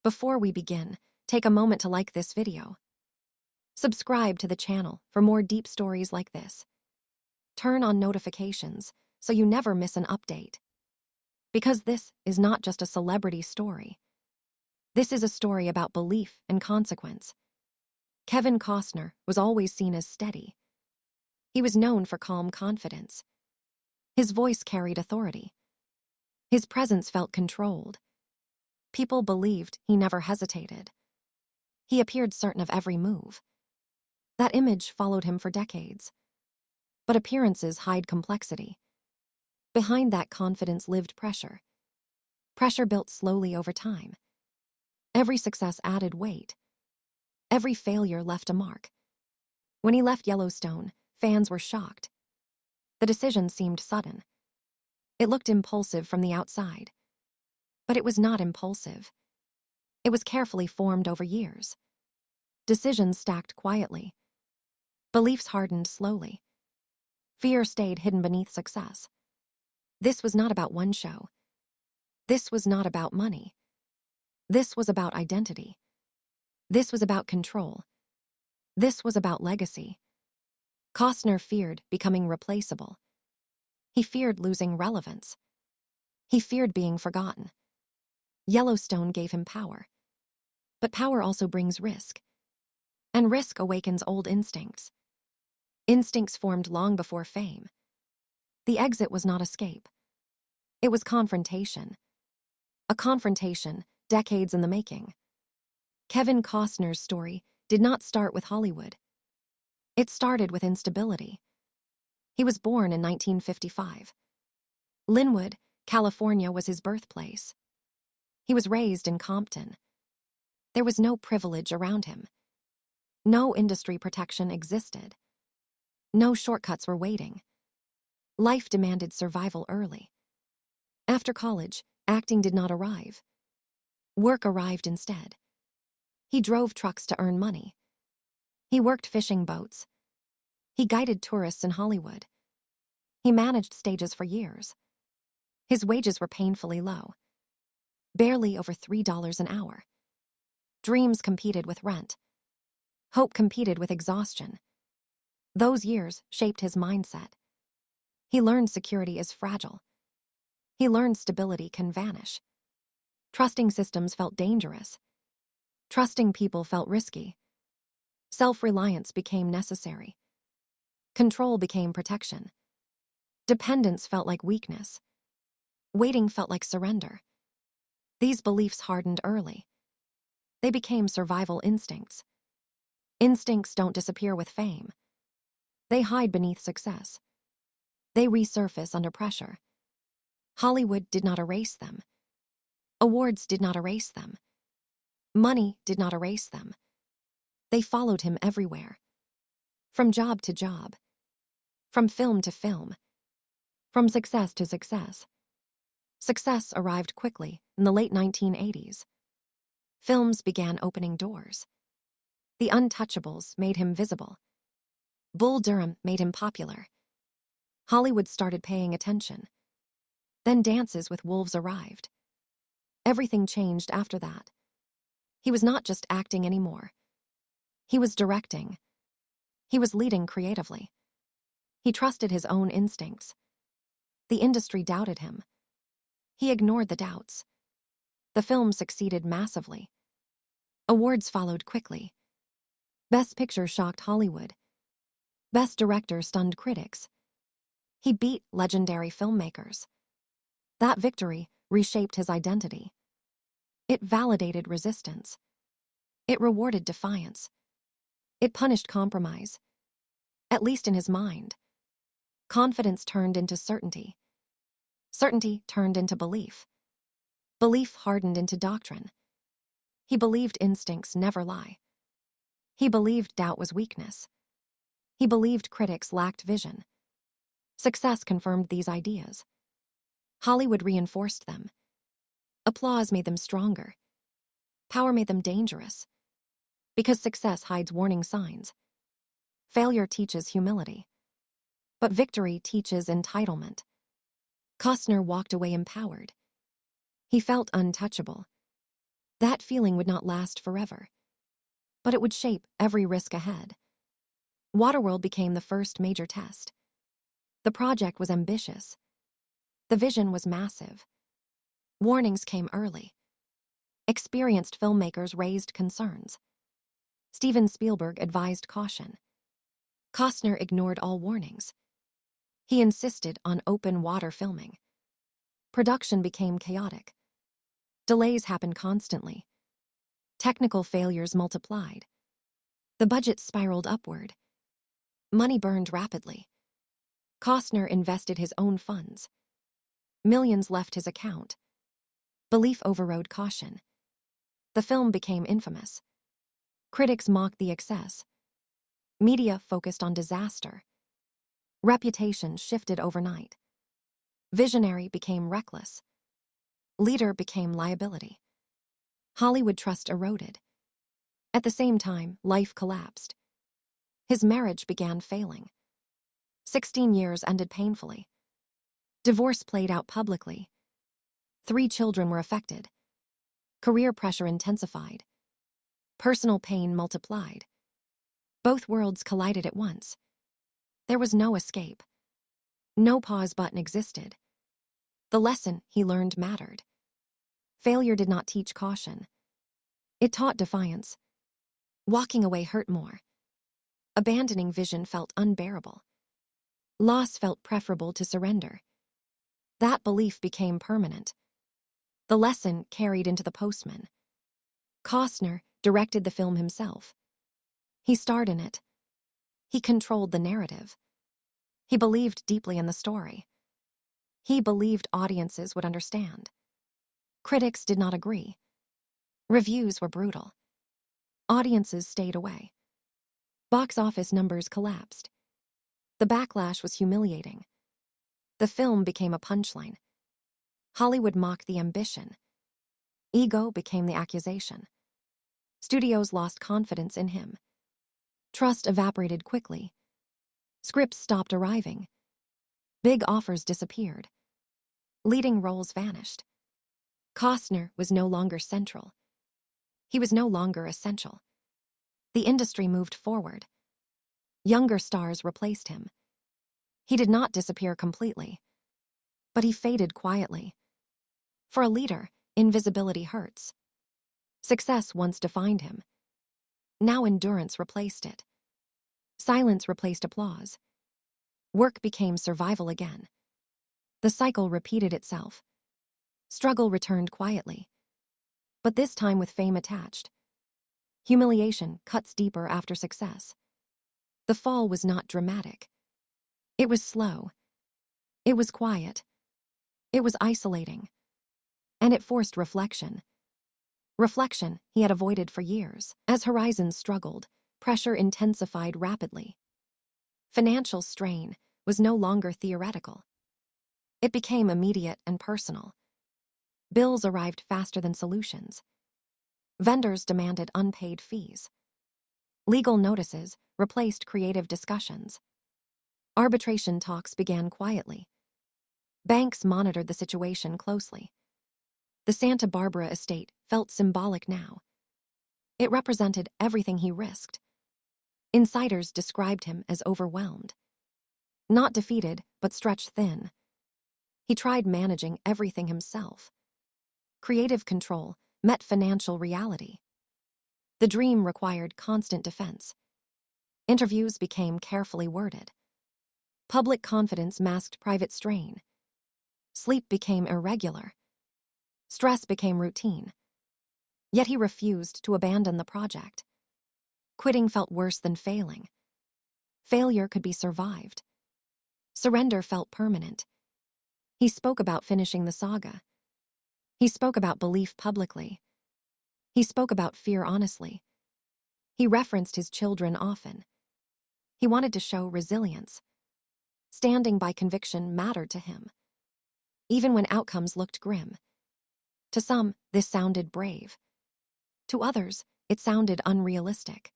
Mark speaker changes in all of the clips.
Speaker 1: Before we begin, take a moment to like this video. Subscribe to the channel for more deep stories like this. Turn on notifications so you never miss an update. Because this is not just a celebrity story. This is a story about belief and consequence. Kevin Costner was always seen as steady. He was known for calm confidence. His voice carried authority. His presence felt controlled. People believed he never hesitated. He appeared certain of every move. That image followed him for decades. But appearances hide complexity. Behind that confidence lived pressure. Pressure built slowly over time. Every success added weight. Every failure left a mark. When he left Yellowstone, fans were shocked. The decision seemed sudden. It looked impulsive from the outside. But it was not impulsive. It was carefully formed over years. Decisions stacked quietly. Beliefs hardened slowly. Fear stayed hidden beneath success. This was not about one show. This was not about money. This was about identity. This was about control. This was about legacy. Costner feared becoming replaceable. He feared losing relevance. He feared being forgotten. Yellowstone gave him power. But power also brings risk. And risk awakens old instincts. Instincts formed long before fame. The exit was not escape. It was confrontation. A confrontation decades in the making. Kevin Costner's story did not start with Hollywood. It started with instability. He was born in 1955. Linwood, California was his birthplace. He was raised in Compton. There was no privilege around him. No industry protection existed. No shortcuts were waiting. Life demanded survival early. After college, acting did not arrive. Work arrived instead. He drove trucks to earn money. He worked fishing boats. He guided tourists in Hollywood. He managed stages for years. His wages were painfully low. Barely over $3 an hour. Dreams competed with rent. Hope competed with exhaustion. Those years shaped his mindset. He learned security is fragile. He learned stability can vanish. Trusting systems felt dangerous. Trusting people felt risky. Self-reliance became necessary. Control became protection. Dependence felt like weakness. Waiting felt like surrender. These beliefs hardened early. They became survival instincts. Instincts don't disappear with fame. They hide beneath success. They resurface under pressure. Hollywood did not erase them. Awards did not erase them. Money did not erase them. They followed him everywhere. From job to job. From film to film. From success to success. Success arrived quickly in the late 1980s. Films began opening doors. The Untouchables made him visible. Bull Durham made him popular. Hollywood started paying attention. Then Dances with Wolves arrived. Everything changed after that. He was not just acting anymore. He was directing. He was leading creatively. He trusted his own instincts. The industry doubted him. He ignored the doubts. The film succeeded massively. Awards followed quickly. Best Picture shocked Hollywood. Best Director stunned critics. He beat legendary filmmakers. That victory reshaped his identity. It validated resistance. It rewarded defiance. It punished compromise. At least in his mind. Confidence turned into certainty. Certainty turned into belief. Belief hardened into doctrine. He believed instincts never lie. He believed doubt was weakness. He believed critics lacked vision. Success confirmed these ideas. Hollywood reinforced them. Applause made them stronger. Power made them dangerous. Because success hides warning signs. Failure teaches humility. But victory teaches entitlement. Costner walked away empowered. He felt untouchable. That feeling would not last forever, but it would shape every risk ahead. Waterworld became the first major test. The project was ambitious. The vision was massive. Warnings came early. Experienced filmmakers raised concerns. Steven Spielberg advised caution. Costner ignored all warnings. He insisted on open water filming. Production became chaotic. Delays happened constantly. Technical failures multiplied. The budget spiraled upward. Money burned rapidly. Costner invested his own funds. Millions left his account. Belief overrode caution. The film became infamous. Critics mocked the excess. Media focused on disaster. Reputation shifted overnight. Visionary became reckless. Leader became liability. Hollywood trust eroded. At the same time, life collapsed. His marriage began failing. 16 years ended painfully. Divorce played out publicly. 3 children were affected. Career pressure intensified. Personal pain multiplied. Both worlds collided at once. There was no escape. No pause button existed. The lesson he learned mattered. Failure did not teach caution. It taught defiance. Walking away hurt more. Abandoning vision felt unbearable. Loss felt preferable to surrender. That belief became permanent. The lesson carried into The Postman. Costner directed the film himself. He starred in it. He controlled the narrative. He believed deeply in the story. He believed audiences would understand. Critics did not agree. Reviews were brutal. Audiences stayed away. Box office numbers collapsed. The backlash was humiliating. The film became a punchline. Hollywood mocked the ambition. Ego became the accusation. Studios lost confidence in him. Trust evaporated quickly. Scripts stopped arriving. Big offers disappeared. Leading roles vanished. Costner was no longer central. He was no longer essential. The industry moved forward. Younger stars replaced him. He did not disappear completely, but he faded quietly. For a leader, invisibility hurts. Success once defined him. Now endurance replaced it. Silence replaced applause. Work became survival again. The cycle repeated itself. Struggle returned quietly, but this time with fame attached. Humiliation cuts deeper after success. The fall was not dramatic. It was slow. It was quiet. It was isolating. And it forced reflection. Reflection he had avoided for years. As horizons struggled, pressure intensified rapidly. Financial strain was no longer theoretical. It became immediate and personal. Bills arrived faster than solutions. Vendors demanded unpaid fees. Legal notices replaced creative discussions. Arbitration talks began quietly. Banks monitored the situation closely. The Santa Barbara estate felt symbolic now. It represented everything he risked. Insiders described him as overwhelmed. Not defeated, but stretched thin. He tried managing everything himself. Creative control met financial reality. The dream required constant defense. Interviews became carefully worded. Public confidence masked private strain. Sleep became irregular. Stress became routine. Yet he refused to abandon the project. Quitting felt worse than failing. Failure could be survived. Surrender felt permanent. He spoke about finishing the saga. He spoke about belief publicly. He spoke about fear honestly. He referenced his children often. He wanted to show resilience. Standing by conviction mattered to him, even when outcomes looked grim. To some, this sounded brave. To others, it sounded unrealistic.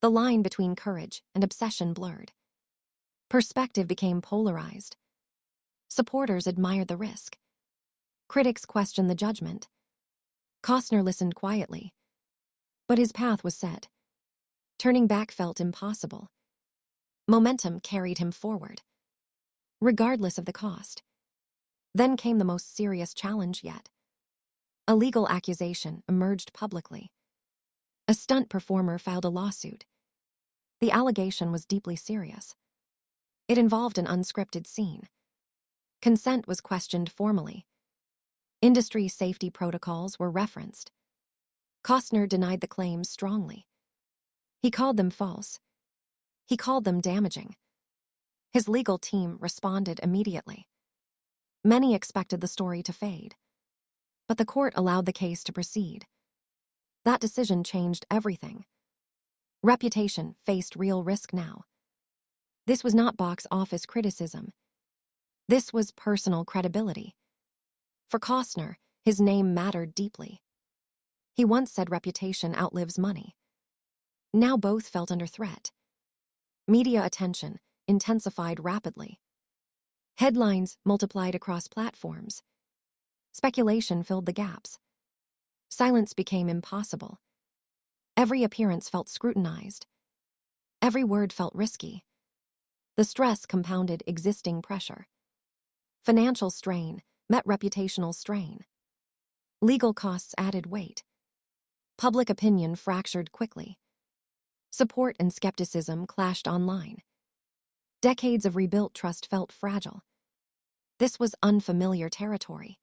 Speaker 1: The line between courage and obsession blurred. Perspective became polarized. Supporters admired the risk. Critics questioned the judgment. Costner listened quietly, but his path was set. Turning back felt impossible. Momentum carried him forward, regardless of the cost. Then came the most serious challenge yet. A legal accusation emerged publicly. A stunt performer filed a lawsuit. The allegation was deeply serious. It involved an unscripted scene. Consent was questioned formally. Industry safety protocols were referenced. Costner denied the claims strongly. He called them false. He called them damaging. His legal team responded immediately. Many expected the story to fade, but the court allowed the case to proceed. That decision changed everything. Reputation faced real risk now. This was not box office criticism. This was personal credibility. For Costner, his name mattered deeply. He once said reputation outlives money. Now both felt under threat. Media attention intensified rapidly. Headlines multiplied across platforms. Speculation filled the gaps. Silence became impossible. Every appearance felt scrutinized. Every word felt risky. The stress compounded existing pressure. Financial strain met reputational strain. Legal costs added weight. Public opinion fractured quickly. Support and skepticism clashed online. Decades of rebuilt trust felt fragile. This was unfamiliar territory.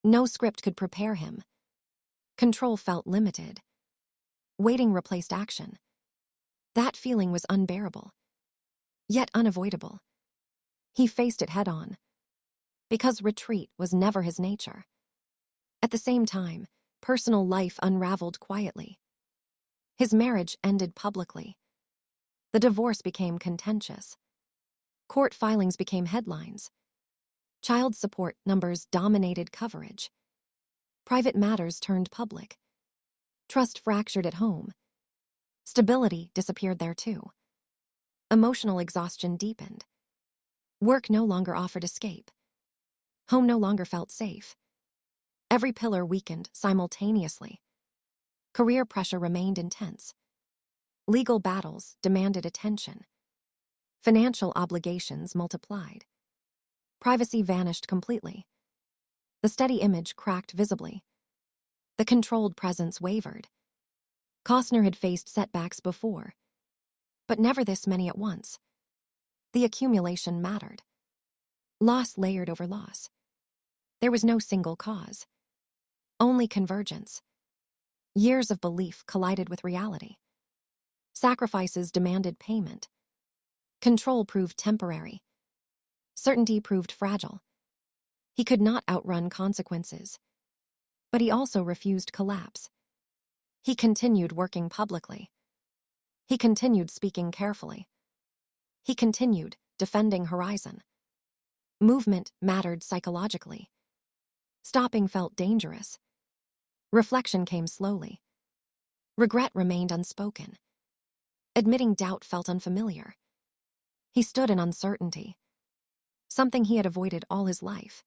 Speaker 1: No script could prepare him. Control felt limited. Waiting replaced action. That feeling was unbearable, yet unavoidable. He faced it head-on, because retreat was never his nature. At the same time, personal life unraveled quietly. His marriage ended publicly. The divorce became contentious. Court filings became headlines. Child support numbers dominated coverage. Private matters turned public. Trust fractured at home. Stability disappeared there too. Emotional exhaustion deepened. Work no longer offered escape. Home no longer felt safe. Every pillar weakened simultaneously. Career pressure remained intense. Legal battles demanded attention. Financial obligations multiplied. Privacy vanished completely. The steady image cracked visibly. The controlled presence wavered. Costner had faced setbacks before, but never this many at once. The accumulation mattered. Loss layered over loss. There was no single cause. Only convergence. Years of belief collided with reality. Sacrifices demanded payment. Control proved temporary. Certainty proved fragile. He could not outrun consequences. But he also refused collapse. He continued working publicly. He continued speaking carefully. He continued defending Horizon. Movement mattered psychologically. Stopping felt dangerous. Reflection came slowly. Regret remained unspoken. Admitting doubt felt unfamiliar. He stood in uncertainty, something he had avoided all his life.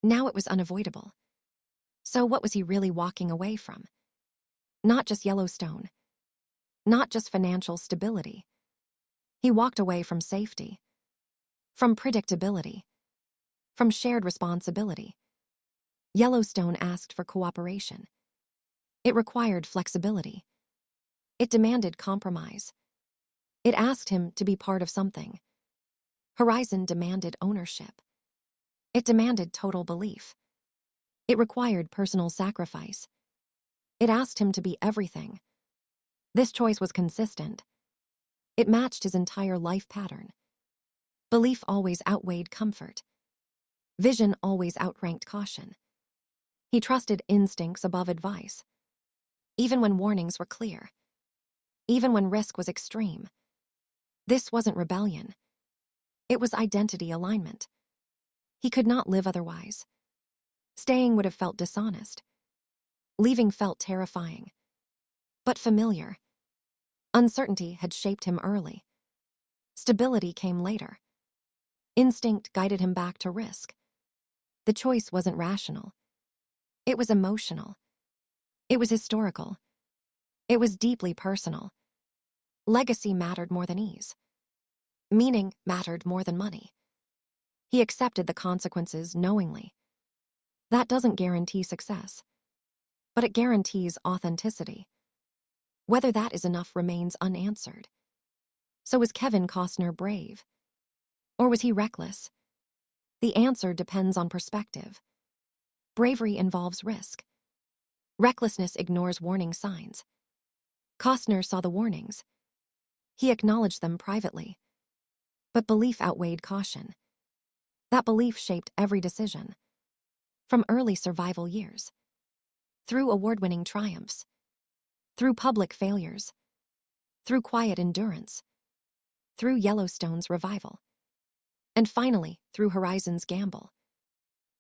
Speaker 1: Now it was unavoidable. So what was he really walking away from? Not just Yellowstone. Not just financial stability. He walked away from safety. From predictability. From shared responsibility. Yellowstone asked for cooperation. It required flexibility. It demanded compromise. It asked him to be part of something. Horizon demanded ownership. It demanded total belief. It required personal sacrifice. It asked him to be everything. This choice was consistent. It matched his entire life pattern. Belief always outweighed comfort. Vision always outranked caution. He trusted instincts above advice. Even when warnings were clear. Even when risk was extreme. This wasn't rebellion. It was identity alignment. He could not live otherwise. Staying would have felt dishonest. Leaving felt terrifying. But familiar. Uncertainty had shaped him early. Stability came later. Instinct guided him back to risk. The choice wasn't rational. It was emotional. It was historical. It was deeply personal. Legacy mattered more than ease. Meaning mattered more than money. He accepted the consequences knowingly. That doesn't guarantee success, but it guarantees authenticity. Whether that is enough remains unanswered. So was Kevin Costner brave? Or was he reckless? The answer depends on perspective. Bravery involves risk. Recklessness ignores warning signs. Costner saw the warnings. He acknowledged them privately. But belief outweighed caution. That belief shaped every decision. From early survival years, through award-winning triumphs, through public failures, through quiet endurance, through Yellowstone's revival, and finally through Horizon's gamble.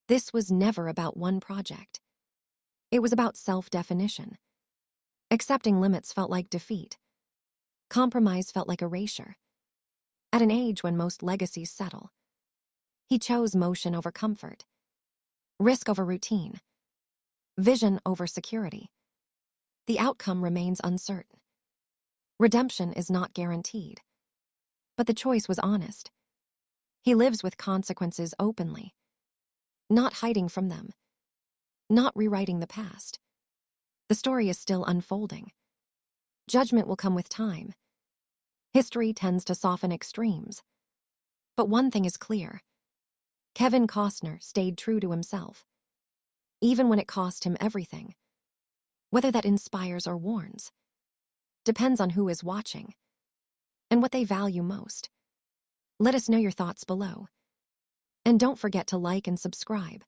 Speaker 1: This was never about one project. It was about self-definition. Accepting limits felt like defeat. Compromise felt like erasure. At an age when most legacies settle, he chose motion over comfort, risk over routine, vision over security. The outcome remains uncertain. Redemption is not guaranteed. But the choice was honest. He lives with consequences openly, not hiding from them, not rewriting the past. The story is still unfolding. Judgment will come with time. History tends to soften extremes. But one thing is clear. Kevin Costner stayed true to himself, even when it cost him everything. Whether that inspires or warns depends on who is watching and what they value most. Let us know your thoughts below. And don't forget to like and subscribe.